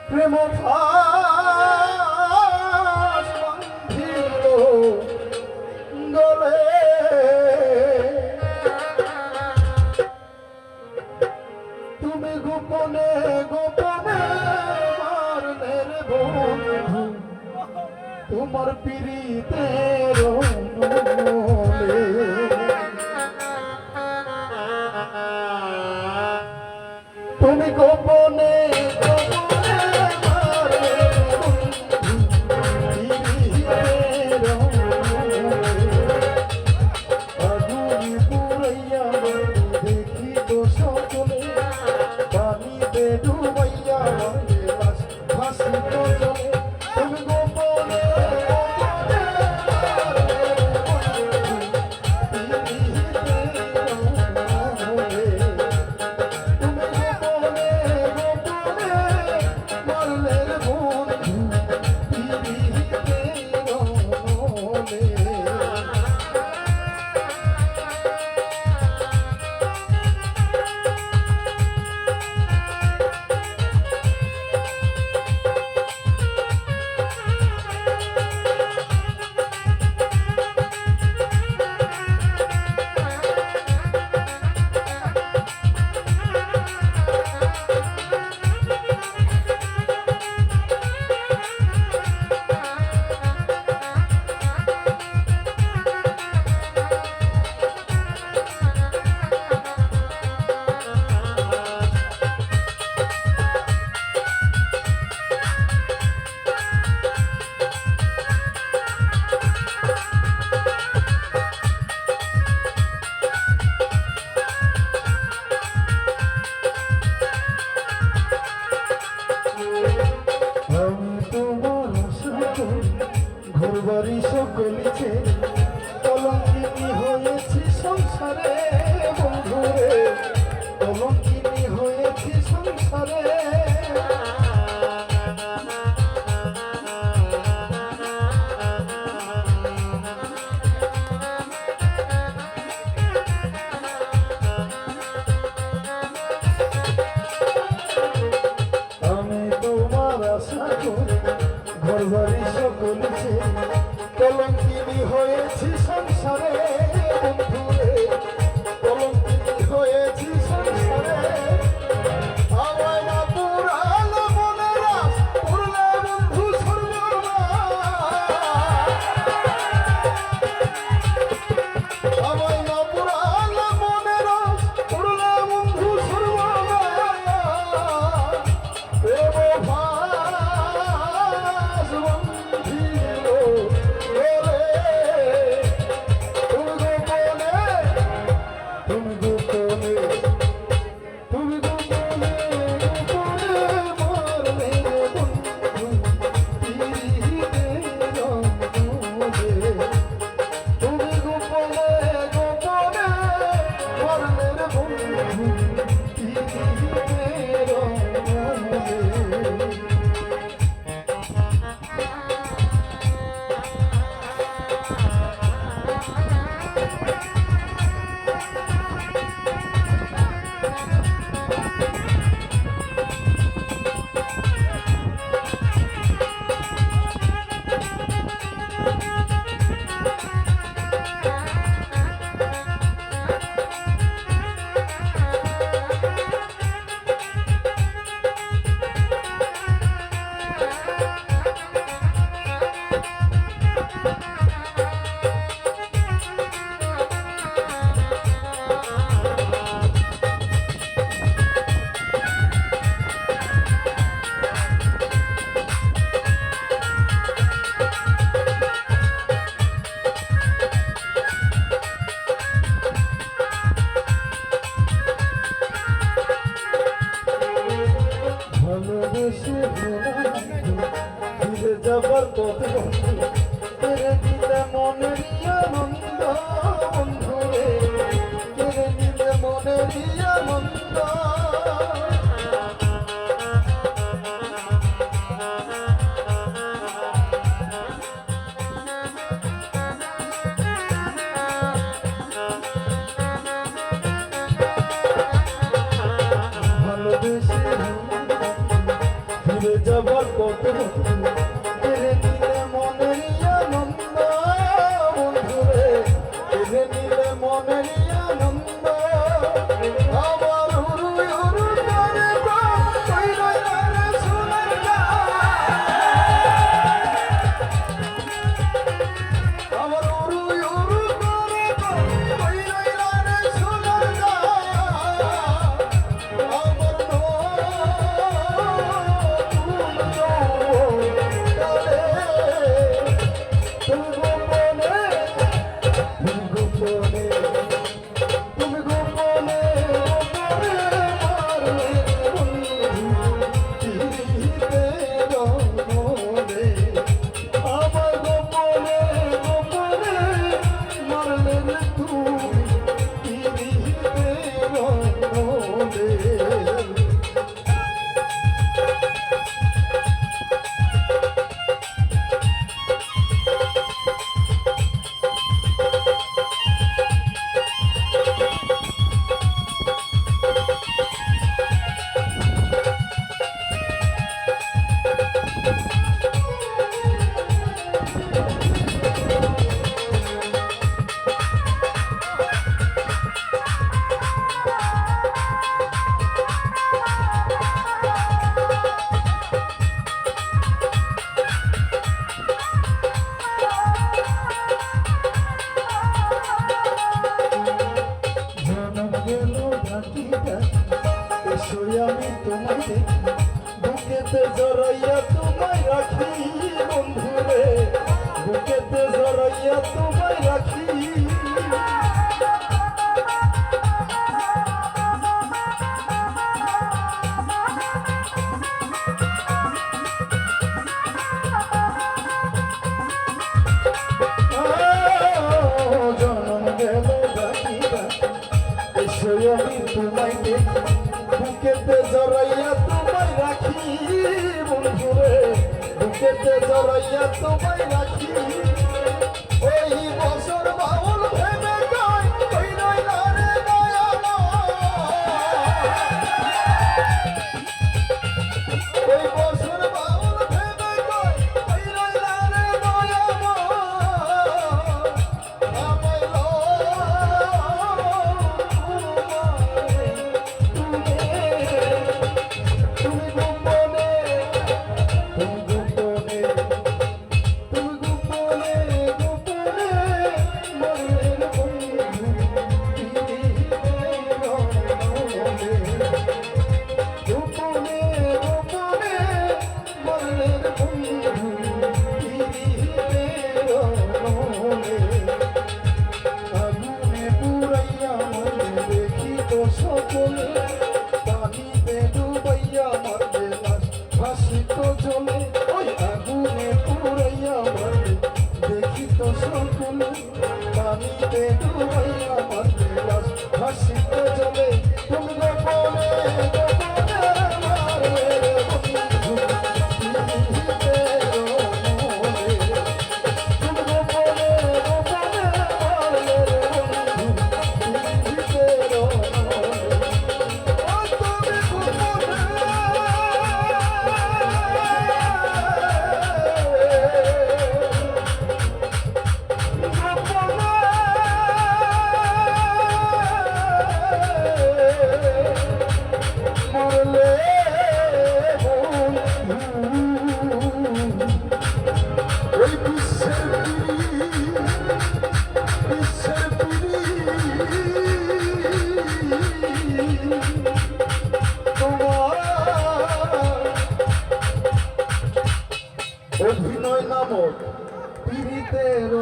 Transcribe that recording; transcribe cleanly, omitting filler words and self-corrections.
প্রেম ফাঁস বাঁধিল গলে, তুমি গোপনে গোপনে মারলে রে বন্ধু তোমার পীড়িতের মূলে। তুমি গোপনে গোপনে মারলে বন্ধু পীড়িতের মূলে। আগুন পুরাইয়া দেখি তো সকলে, পানিতে ডুবাইয়া লাশ ভাসিত জলে। তুমি গোপনে গোপনে মারলে বন্ধু পীড়িতের মূলে। ঘরবাড়ি সকলিছে কলঙ্কিনী হয়েছি সংসারে বন্ধুরে, কলঙ্কিনী হয়েছি সংসারে। আমি তোমার আশা করি ঘরবাড়ি সকলিছে কলঙ্কিনী হয়েছি সংসারে বন্ধুরে, কলঙ্কিনী হয়েছি সংসারে। আমায় না পুরানো মনেরা পুরলে বন্ধু সর্বনাশ, আমায় না পুরানো মনেরা পুরলে বন্ধু সর্বনাশ। প্রেম ফাঁস বাঁধিল গলে, তুমি গোপনে তুমি গোপনে গোপনে মারলে বন্ধু পীড়িতের মূলে। তুমি গোপনে গোপনে মারলে বন্ধু পীড়িতের মূলে। ভালোবেসে ফিরে যাবার পথে বন্ধু কেড়ে নিলে মনের আনন্দ বন্ধুরে, কেড়ে নিলে মনের আনন্দ। ভালোবেসে দূরে যাবার পথ কেড়ে নিলে মনের আনন্দ বন্ধুরে কেড়ে নিলে মনের আনন্দ আমার উরু উরু করে কই রইলা রে সোনার আমার উরু উরু করে কই রইলা রে সোনার আমি তোমাকে বুকেতে জড়াইয়া তোমায় রাখি বন্ধুরে বুকেতে জড়াইয়া তোমায় রাখি জনম গেল ডাকিয়া এসো আমি তোমায় দেখি বুকেতে জড়াইয়া তোমায় রাখি বন্ধুরে বুকেতে জড়াইয়া তোমায় রাখি ওই বছর বাউল ভেবে গায় কই রইলা রে দয়াময় ওই বছর বাউল ভেবে গায় কই রইলা রে পানিতে ডুবাইয়া মারবে লাশ ভাসিত জলে ওই আগুনে পুরাইয়া মারবে দেখি তো সকলে পানিতে ডুবাইয়া মারবে লাশ ভাসিত জলে তুমি গোপনে মারবে অভিনয় নামক পীড়িতের